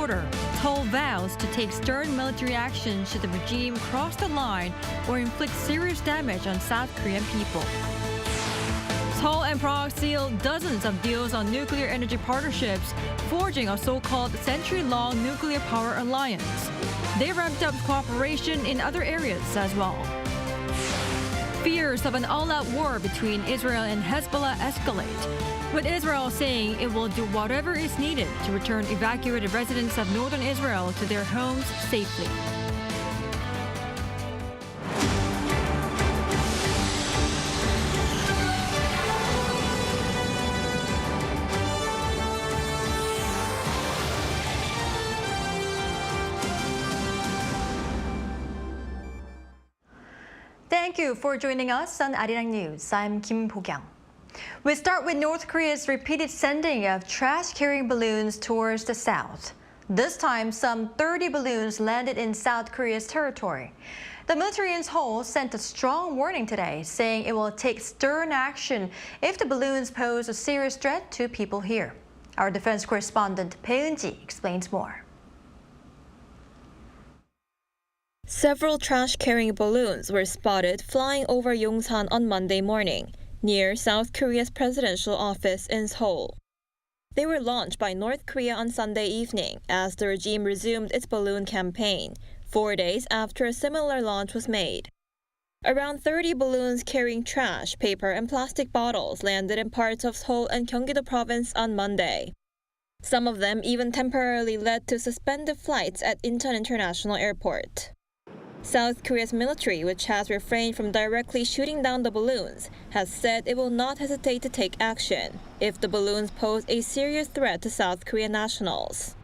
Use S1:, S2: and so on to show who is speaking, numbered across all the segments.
S1: quarter, Seoul vows to take stern military action should the regime cross the line or inflict serious damage on South Korean people. Seoul and Prague seal dozens of deals on nuclear energy partnerships, forging a so-called century-long nuclear power alliance. They ramped up cooperation in other areas as well. Fears of an all-out war between Israel and Hezbollah escalate, with Israel saying it will do whatever is needed to return evacuated residents of northern Israel to their homes safely. Thank you for joining us on Arirang News. I'm Kim Bo-kyung. We start with North Korea's repeated sending of trash-carrying balloons towards the south. This time, some 30 balloons landed in South Korea's territory. The military in Seoul sent a strong warning today, saying it will take stern action if the balloons pose a serious threat to people here. Our defense correspondent Bae Eun-ji explains more.
S2: Several trash-carrying balloons were spotted flying over Yongsan on Monday morning, near South Korea's presidential office in Seoul. They were launched by North Korea on Sunday evening as the regime resumed its balloon campaign, 4 days after a similar launch was made. Around 30 balloons carrying trash, paper, and plastic bottles landed in parts of Seoul and Gyeonggi-do province on Monday. Some of them even temporarily led to suspended flights at Incheon International Airport. South Korea's military, which has refrained from directly shooting down the balloons, has said it will not hesitate to take action if the balloons pose a serious threat to South Korean nationals.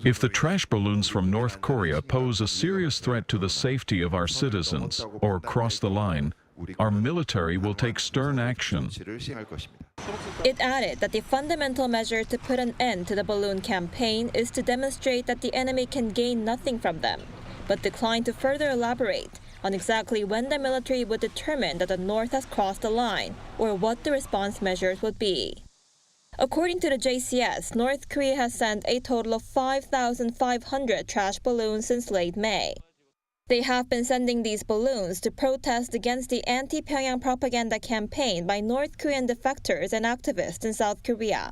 S3: If the trash balloons from North Korea pose a serious threat to the safety of our citizens or cross the line, our military will take stern action.
S2: It added that the fundamental measure to put an end to the balloon campaign is to demonstrate that the enemy can gain nothing from them, but declined to further elaborate on exactly when the military would determine that the North has crossed the line or what the response measures would be. According to the JCS, North Korea has sent a total of 5,500 trash balloons since late May. They have been sending these balloons to protest against the anti-Pyongyang propaganda campaign by North Korean defectors and activists in South Korea,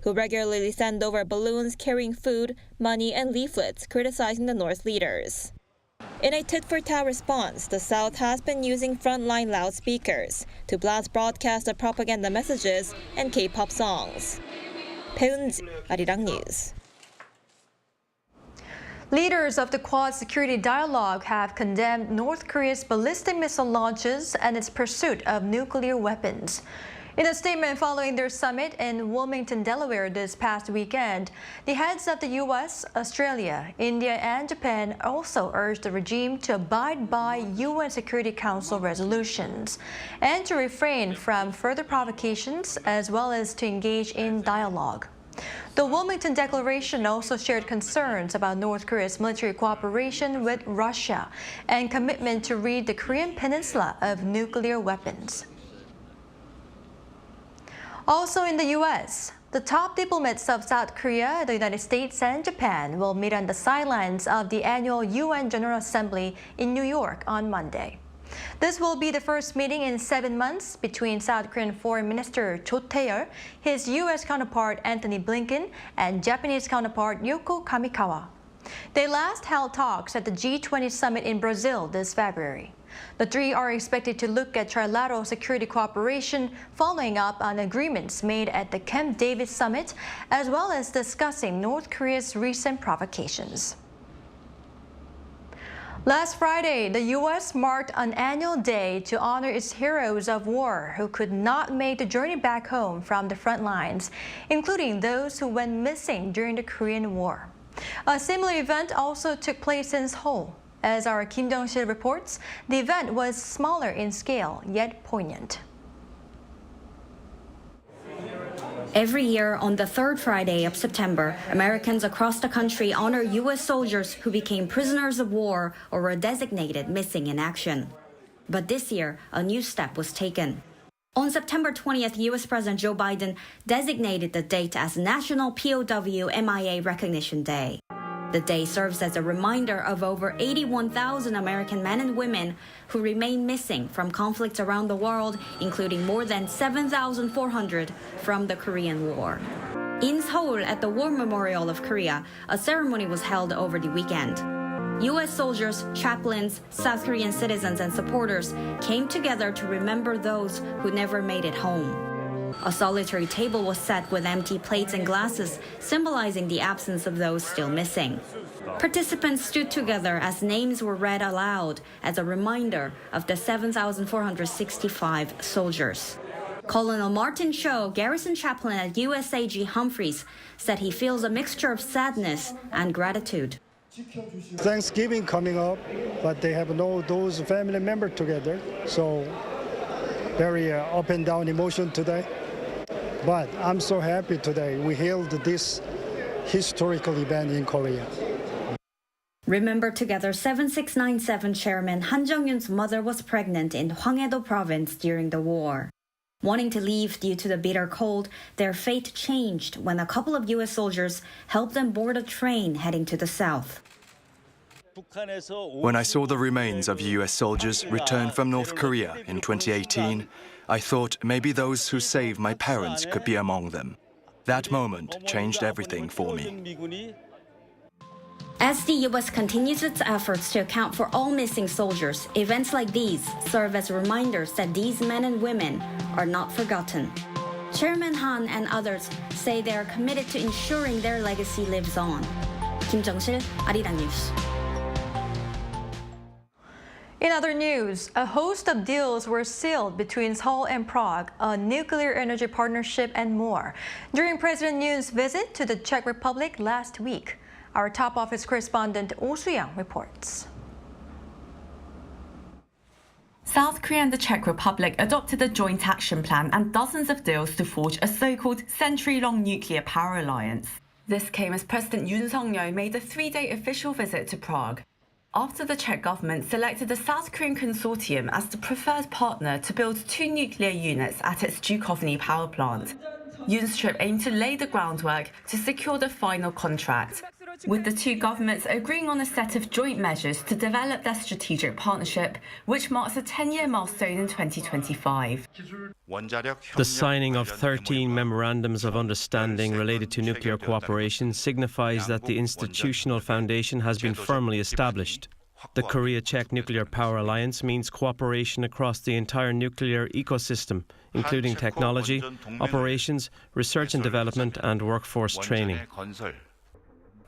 S2: who regularly send over balloons carrying food, money, and leaflets criticizing the North leaders. In a tit-for-tat response, the South has been using frontline loudspeakers to blast broadcasts of propaganda messages and K-pop songs. Bae Eun-ji, Arirang News.
S1: Leaders of the Quad Security Dialogue have condemned North Korea's ballistic missile launches and its pursuit of nuclear weapons. In a statement following their summit in Wilmington, Delaware this past weekend, the heads of the U.S., Australia, India, and Japan also urged the regime to abide by UN Security Council resolutions and to refrain from further provocations as well as to engage in dialogue. The Wilmington Declaration also shared concerns about North Korea's military cooperation with Russia and commitment to rid the Korean peninsula of nuclear weapons. Also in the U.S., the top diplomats of South Korea, the United States, and Japan will meet on the sidelines of the annual UN General Assembly in New York on Monday. This will be the first meeting in 7 months between South Korean Foreign Minister Cho Tae-yeol, his U.S. counterpart Antony Blinken, and Japanese counterpart Yoko Kamikawa. They last held talks at the G20 summit in Brazil this February. The three are expected to look at trilateral security cooperation, following up on agreements made at the Camp David summit, as well as discussing North Korea's recent provocations. Last Friday, the U.S. marked an annual day to honor its heroes of war who could not make the journey back home from the front lines, including those who went missing during the Korean War. A similar event also took place in Seoul. As our Kim Jong-sil reports, the event was smaller in scale, yet poignant.
S4: Every year on the third Friday of September, Americans across the country honor U.S. soldiers who became prisoners of war or were designated missing in action. But this year, a new step was taken. On September 20th, U.S. President Joe Biden designated the date as National POW MIA Recognition Day. The day serves as a reminder of over 81,000 American men and women who remain missing from conflicts around the world, including more than 7,400 from the Korean War. In Seoul, at the War Memorial of Korea, a ceremony was held over the weekend. U.S. soldiers, chaplains, South Korean citizens, and supporters came together to remember those who never made it home. A solitary table was set with empty plates and glasses, symbolizing the absence of those still missing. Participants stood together as names were read aloud as a reminder of the 7,465 soldiers. Colonel Martin Cho, garrison chaplain at USAG Humphreys, said he feels a mixture of sadness and gratitude.
S5: Thanksgiving coming up, but they have no those family members together, so very up and down emotion today. But I'm so happy today we held this historical event in Korea.
S4: Remember Together 7697 chairman Han Jung-yun's mother was pregnant in Hwanghae-do province during the war. Wanting to leave due to the bitter cold, their fate changed when a couple of U.S. soldiers helped them board a train heading to the south.
S6: When I saw the remains of U.S. soldiers returned from North Korea in 2018, I thought maybe those who saved my parents could be among them. That moment changed everything for me.
S4: As the U.S. continues its efforts to account for all missing soldiers, events like these serve as reminders that these men and women are not forgotten. Chairman Han and others say they are committed to ensuring their legacy lives on. Kim Jung-sil, Arirang News.
S1: In other news, a host of deals were sealed between Seoul and Prague, a nuclear energy partnership, and more during President Yoon's visit to the Czech Republic last week. Our top office correspondent Oh Soo-young reports.
S7: South Korea and the Czech Republic adopted a joint action plan and dozens of deals to forge a so-called century-long nuclear power alliance. This came as President Yoon Suk-yeol made a 3-day official visit to Prague, after the Czech government selected the South Korean consortium as the preferred partner to build 2 nuclear units at its Dukovny power plant. Yoon's trip aimed to lay the groundwork to secure the final contract, with the two governments agreeing on a set of joint measures to develop their strategic partnership, which marks a 10-year milestone in 2025.
S8: The signing of 13 memorandums of understanding related to nuclear cooperation signifies that the institutional foundation has been firmly established. The Korea-Czech Nuclear Power Alliance means cooperation across the entire nuclear ecosystem, including technology, operations, research and development, and workforce training.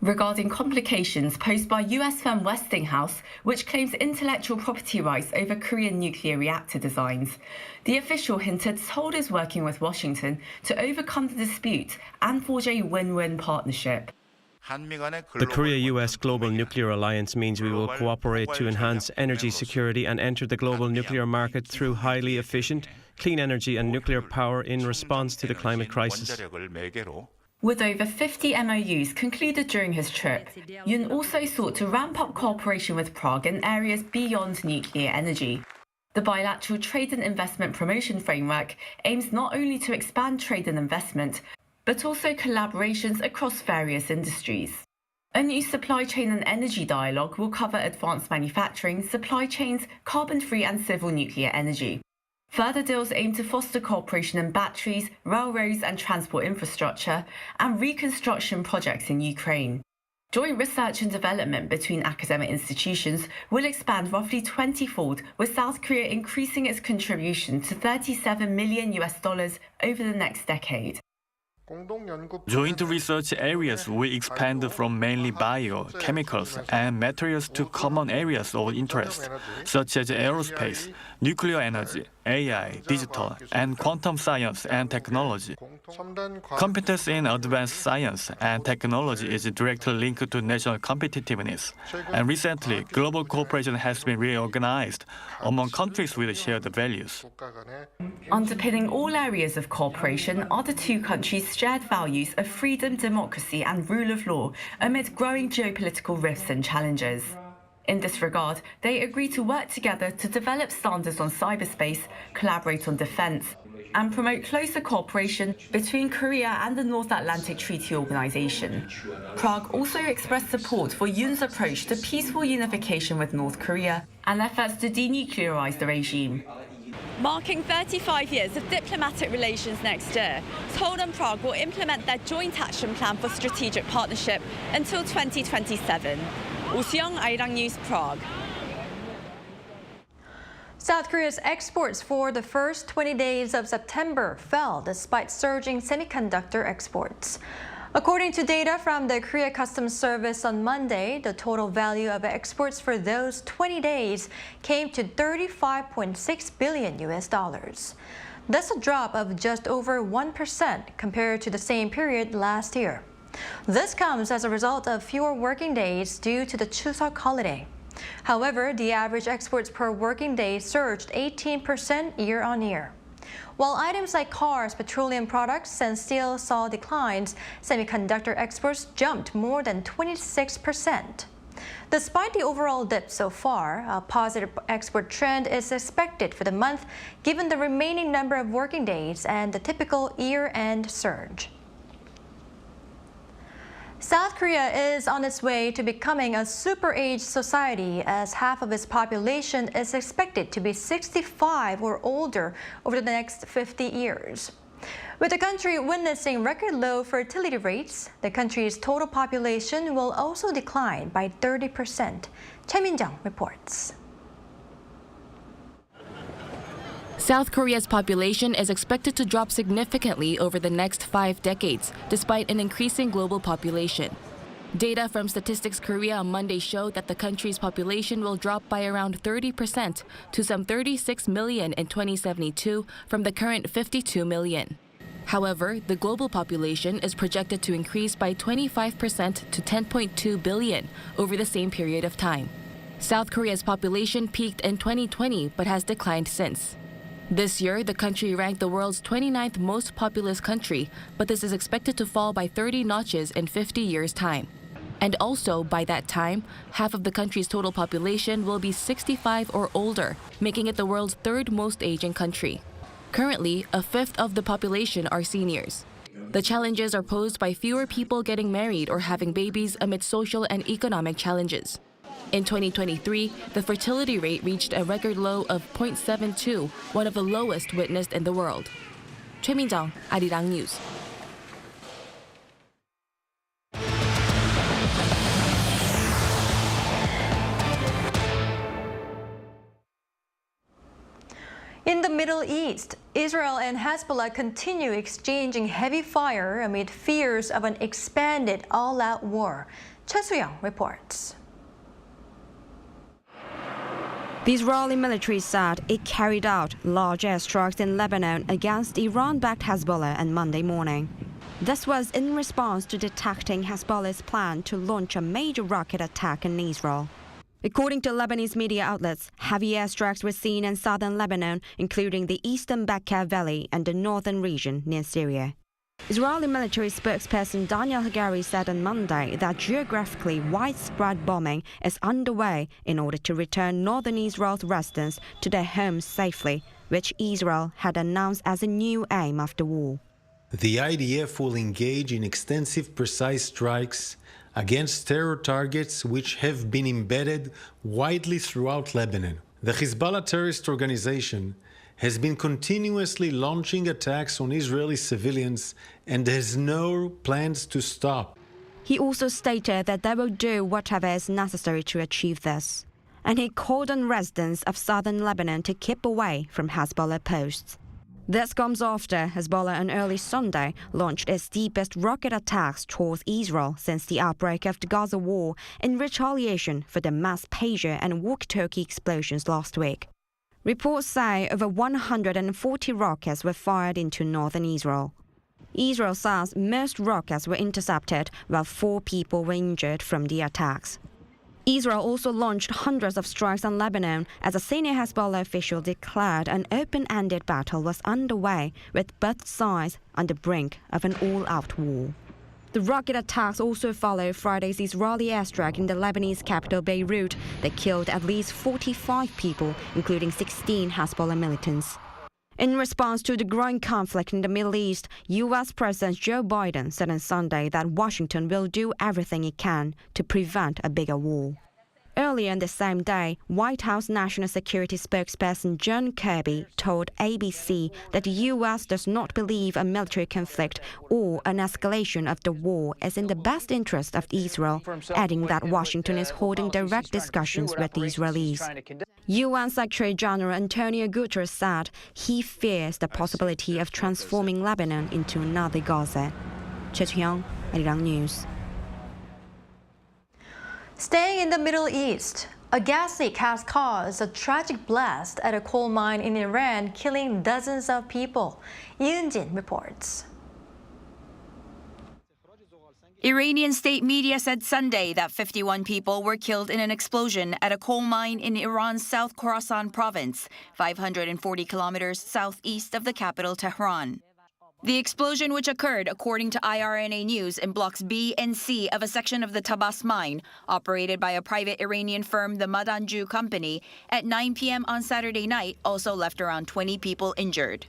S7: Regarding complications posed by US firm Westinghouse, which claims intellectual property rights over Korean nuclear reactor designs, the official hinted Seoul is working with Washington to overcome the dispute and forge a win-win partnership.
S8: The Korea-US Global Nuclear Alliance means we will cooperate to enhance energy security and enter the global nuclear market through highly efficient, clean energy and nuclear power in response to the climate crisis.
S7: With over 50 MOUs concluded during his trip, Yoon also sought to ramp up cooperation with Prague in areas beyond nuclear energy. The bilateral trade and investment promotion framework aims not only to expand trade and investment, but also collaborations across various industries. A new supply chain and energy dialogue will cover advanced manufacturing, supply chains, carbon-free and civil nuclear energy. Further deals aim to foster cooperation in batteries, railroads and transport infrastructure, and reconstruction projects in Ukraine. Joint research and development between academic institutions will expand roughly 20-fold, with South Korea increasing its contribution to $37 million over the next decade.
S9: Joint research areas will expand from mainly bio, chemicals, and materials to common areas of interest, such as aerospace, nuclear energy, AI, digital, and quantum science and technology. Competence in advanced science and technology is directly linked to national competitiveness, and recently, global cooperation has been reorganized among countries with shared values.
S7: Underpinning all areas of cooperation are the two countries' shared values of freedom, democracy, and rule of law amid growing geopolitical rifts and challenges. In this regard, they agree to work together to develop standards on cyberspace, collaborate on defence, and promote closer cooperation between Korea and the North Atlantic Treaty Organization. Prague also expressed support for Yoon's approach to peaceful unification with North Korea and efforts to denuclearize the regime.
S10: Marking 35 years of diplomatic relations next year, Seoul and Prague will implement their joint action plan for strategic partnership until 2027. Oh Soo-young, Arirang News, Prague.
S1: South Korea's exports for the first 20 days of September fell despite surging semiconductor exports. According to data from the Korea Customs Service on Monday, the total value of exports for those 20 days came to $35.6 billion. That's a drop of just over 1% compared to the same period last year. This comes as a result of fewer working days due to the Chuseok holiday. However, the average exports per working day surged 18% year-on-year. While items like cars, petroleum products, and steel saw declines, semiconductor exports jumped more than 26%. Despite the overall dip so far, a positive export trend is expected for the month given the remaining number of working days and the typical year-end surge. South Korea is on its way to becoming a super-aged society as half of its population is expected to be 65 or older over the next 50 years. With the country witnessing record low fertility rates, the country's total population will also decline by 30%. Choi Min-jung reports.
S11: South Korea's population is expected to drop significantly over the next 5 decades, despite an increasing global population. Data from Statistics Korea on Monday showed that the country's population will drop by around 30% to some 36 million in 2072 from the current 52 million. However, the global population is projected to increase by 25% to 10.2 billion over the same period of time. South Korea's population peaked in 2020 but has declined since. This year, the country ranked the world's 29th most populous country, but this is expected to fall by 30 notches in 50 years' time. And also, by that time, half of the country's total population will be 65 or older, making it the world's third most aging country. Currently, a fifth of the population are seniors. The challenges are posed by fewer people getting married or having babies amid social and economic challenges. In 2023, the fertility rate reached a record low of 0.72, one of the lowest witnessed in the world. Choi Min-jung, Arirang News.
S1: In the Middle East, Israel and Hezbollah continue exchanging heavy fire amid fears of an expanded all-out war. Choi Soo-young reports.
S4: The Israeli military said it carried out large airstrikes in Lebanon against Iran-backed Hezbollah on Monday morning. This was in response to detecting Hezbollah's plan to launch a major rocket attack in Israel. According to Lebanese media outlets, heavy airstrikes were seen in southern Lebanon, including the eastern Bekaa Valley and the northern region near Syria. Israeli military spokesperson Daniel Hagari said on Monday that geographically widespread bombing is underway in order to return northern Israel's residents to their homes safely, which Israel had announced as a new aim of the war.
S12: The IDF will engage in extensive precise strikes against terror targets which have been embedded widely throughout Lebanon. The Hezbollah terrorist organization has been continuously launching attacks on Israeli civilians and has no plans to stop.
S4: He also stated that they will do whatever is necessary to achieve this. And he called on residents of southern Lebanon to keep away from Hezbollah posts. This comes after Hezbollah on early Sunday launched its deepest rocket attacks towards Israel since the outbreak of the Gaza war in retaliation for the mass pager and walkie-talkie explosions last week. Reports say over 140 rockets were fired into northern Israel. Israel says most rockets were intercepted, while 4 people were injured from the attacks. Israel also launched hundreds of strikes on Lebanon as a senior Hezbollah official declared an open-ended battle was underway with both sides on the brink of an all-out war. The rocket attacks also follow Friday's Israeli airstrike in the Lebanese capital Beirut that killed at least 45 people, including 16 Hezbollah militants.
S13: In response to the growing conflict in the Middle East, U.S. President Joe Biden said on Sunday that Washington will do everything it can to prevent a bigger war. Earlier on the same day, White House National Security spokesperson John Kirby told ABC that the U.S. does not believe a military conflict or an escalation of the war is in the best interest of Israel, adding that Washington is holding direct discussions with the Israelis. UN Secretary General Antonio Guterres said he fears the possibility of transforming Lebanon into another Gaza. Cheon, Arirang News.
S1: Staying in the Middle East, a gas leak has caused a tragic blast at a coal mine in Iran, killing dozens of people. Yoon-jin reports.
S14: Iranian state media said Sunday that 51 people were killed in an explosion at a coal mine in Iran's South Khorasan province, 540 kilometers southeast of the capital Tehran. The explosion, which occurred, according to IRNA News, in blocks B and C of a section of the Tabas mine, operated by a private Iranian firm, the Madanju Company, at 9 p.m. on Saturday night, also left around 20 people injured.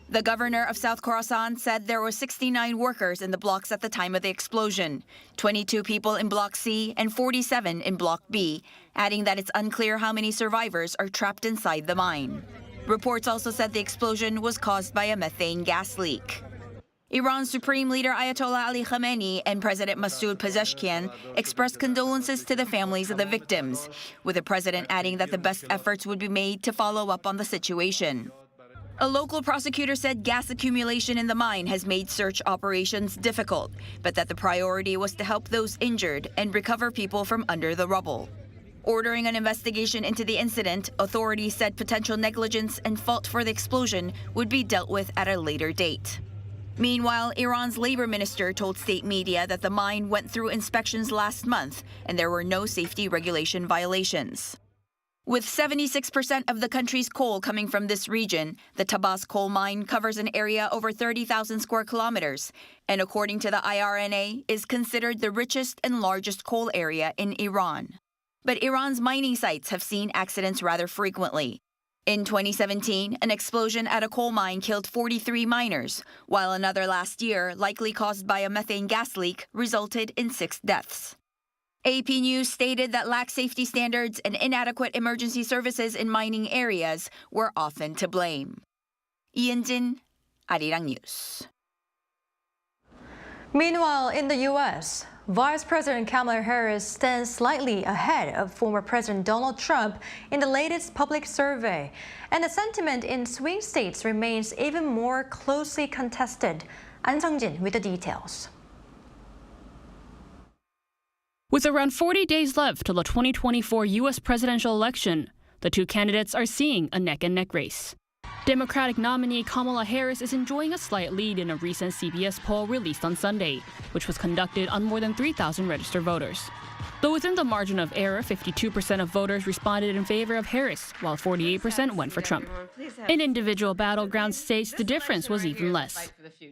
S14: The governor of South Khorasan said there were 69 workers in the blocks at the time of the explosion, 22 people in Block C and 47 in Block B, adding that it's unclear how many survivors are trapped inside the mine. Reports also said the explosion was caused by a methane gas leak. Iran's Supreme Leader Ayatollah Ali Khamenei and President Masoud Pezeshkian expressed condolences to the families of the victims, with the president adding that the best efforts would be made to follow up on the situation. A local prosecutor said gas accumulation in the mine has made search operations difficult, but that the priority was to help those injured and recover people from under the rubble. Ordering an investigation into the incident, authorities said potential negligence and fault for the explosion would be dealt with at a later date. Meanwhile, Iran's labor minister told state media that the mine went through inspections last month and there were no safety regulation violations. With 76% of the country's coal coming from this region, the Tabas coal mine covers an area over 30,000 square kilometers, and according to the IRNA, is considered the richest and largest coal area in Iran. But Iran's mining sites have seen accidents rather frequently. In 2017, an explosion at a coal mine killed 43 miners, while another last year, likely caused by a methane gas leak, resulted in 6 deaths. AP News stated that lax safety standards and inadequate emergency services in mining areas were often to blame. Yoon-jin, Arirang News.
S1: Meanwhile, in the U.S., Vice President Kamala Harris stands slightly ahead of former President Donald Trump in the latest public survey, and the sentiment in swing states remains even more closely contested. An Sung-jin with the details.
S15: With around 40 days left till the 2024 U.S. presidential election, the two candidates are seeing a neck-and-neck race. Democratic nominee Kamala Harris is enjoying a slight lead in a recent CBS poll released on Sunday, which was conducted on more than 3,000 registered voters. Though within the margin of error, 52% of voters responded in favor of Harris, while 48% went for Trump. In individual battleground states, the difference was even less.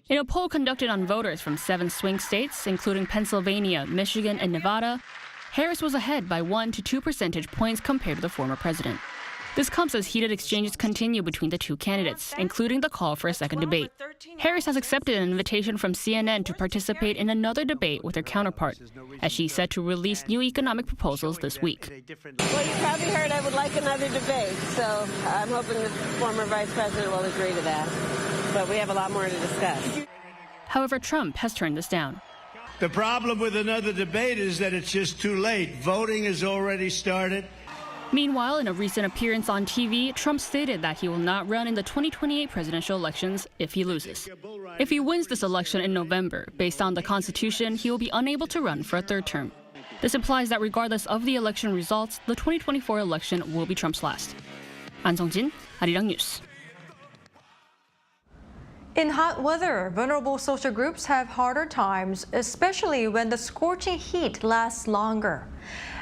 S15: In a poll conducted on voters from 7 swing states, including Pennsylvania, Michigan, and Nevada, Harris was ahead by 1 to 2 percentage points compared to the former president. This comes as heated exchanges continue between the two candidates, including the call for a second debate. Harris has accepted an invitation from CNN to participate in another debate with her counterpart, as she's set to release new economic proposals this week.
S16: Well, you probably heard I would like another debate, so I'm hoping the former vice president will agree to that. But we have a lot more to discuss.
S15: However, Trump has turned this down.
S17: The problem with another debate is that it's just too late. Voting has already started.
S15: Meanwhile, in a recent appearance on TV, Trump stated that he will not run in the 2028 presidential elections if he loses. If he wins this election in November, based on the Constitution, he will be unable to run for a third term. This implies that regardless of the election results, the 2024 election will be Trump's last. An Sung-jin, Arirang News.
S1: In hot weather, vulnerable social groups have harder times, especially when the scorching heat lasts longer.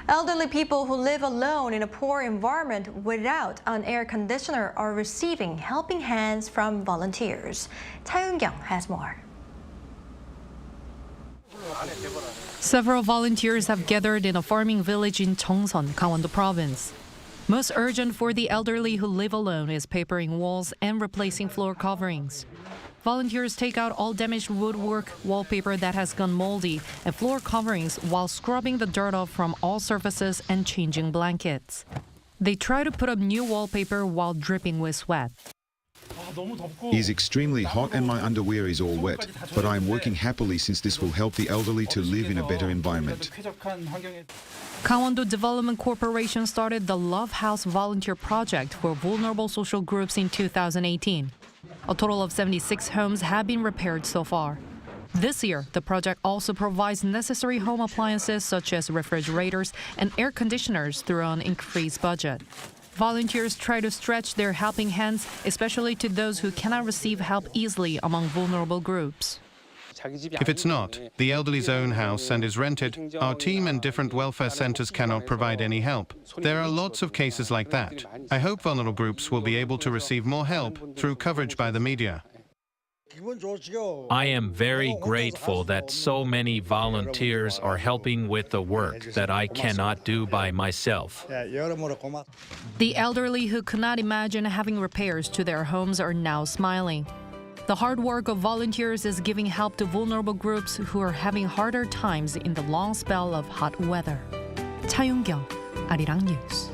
S1: Elderly people who live alone in a poor environment without an air conditioner are receiving helping hands from volunteers. Tae-yoon-kyung has more.
S18: Several volunteers have gathered in a farming village in Cheongseon, Gangwon-do Province. Most urgent for the elderly who live alone is papering walls and replacing floor coverings. Volunteers take out all damaged woodwork, wallpaper that has gone moldy, and floor coverings while scrubbing the dirt off from all surfaces and changing blankets. They try to put up new wallpaper while dripping with sweat.
S19: It's extremely hot and my underwear is all wet, but I am working happily since this will help the elderly to live in a better environment.
S18: Gangwon-do Development Corporation started the Love House Volunteer Project for vulnerable social groups in 2018. A total of 76 homes have been repaired so far. This year, the project also provides necessary home appliances such as refrigerators and air conditioners through an increased budget. Volunteers try to stretch their helping hands, especially to those who cannot receive help easily among vulnerable groups.
S20: If it's not the elderly's own house and is rented, our team and different welfare centers cannot provide any help. There are lots of cases like that. I hope vulnerable groups will be able to receive more help through coverage by the media.
S21: I am very grateful that so many volunteers are helping with the work that I cannot do by myself.
S18: The elderly who could not imagine having repairs to their homes are now smiling. The hard work of volunteers is giving help to vulnerable groups who are having harder times in the long spell of hot weather. Cha Yoon-kyung, Arirang News.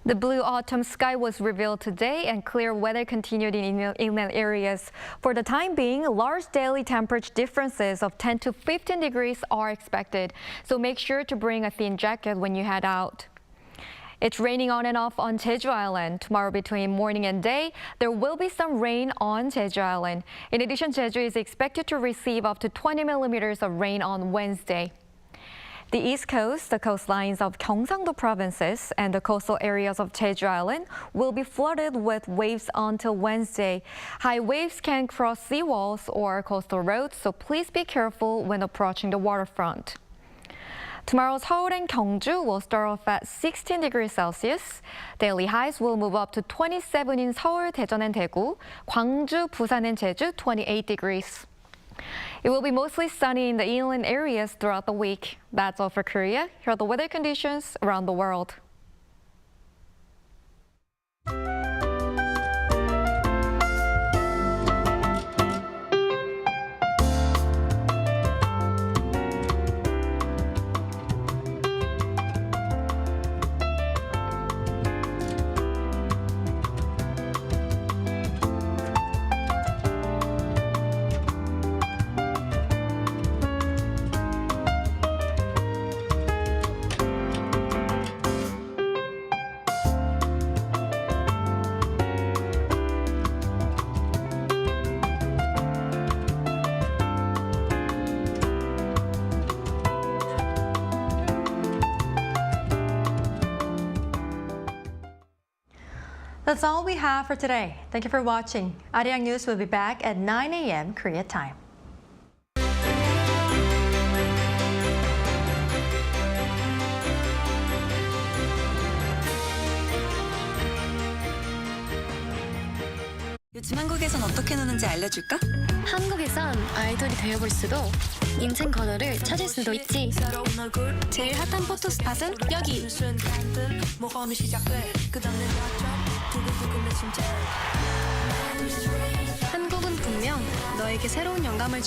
S22: The blue autumn sky was revealed today and clear weather continued in inland areas. For the time being, large daily temperature differences of 10 to 15 degrees are expected, so make sure to bring a thin jacket when you head out. It's raining on and off on Jeju Island. Tomorrow between morning and day, there will be some rain on Jeju Island. In addition, Jeju is expected to receive up to 20 millimeters of rain on Wednesday. The East Coast, the coastlines of Gyeongsang-do provinces, and the coastal areas of Jeju Island will be flooded with waves until Wednesday. High waves can cross seawalls or coastal roads, so please be careful when approaching the waterfront. Tomorrow, Seoul and Gyeongju will start off at 16 degrees Celsius. Daily highs will move up to 27 in Seoul, Daejeon, and Daegu, Gwangju, Busan, and Jeju, 28 degrees. It will be mostly sunny in the inland areas throughout the week. That's all for Korea. Here are the weather conditions around the world.
S1: That's all we have for today. Thank you for watching. Arirang News will be back at 9 a.m. Korea time.
S23: 요즘 한국에선 어떻게 노는지 알려줄까?
S24: 한국에선 아이돌이 되어볼 수도 인생 번호를 찾을 수도 있지. 제일 핫한 포토 스팟은 여기. 한국은 분명 너에게 새로운 영감을 줄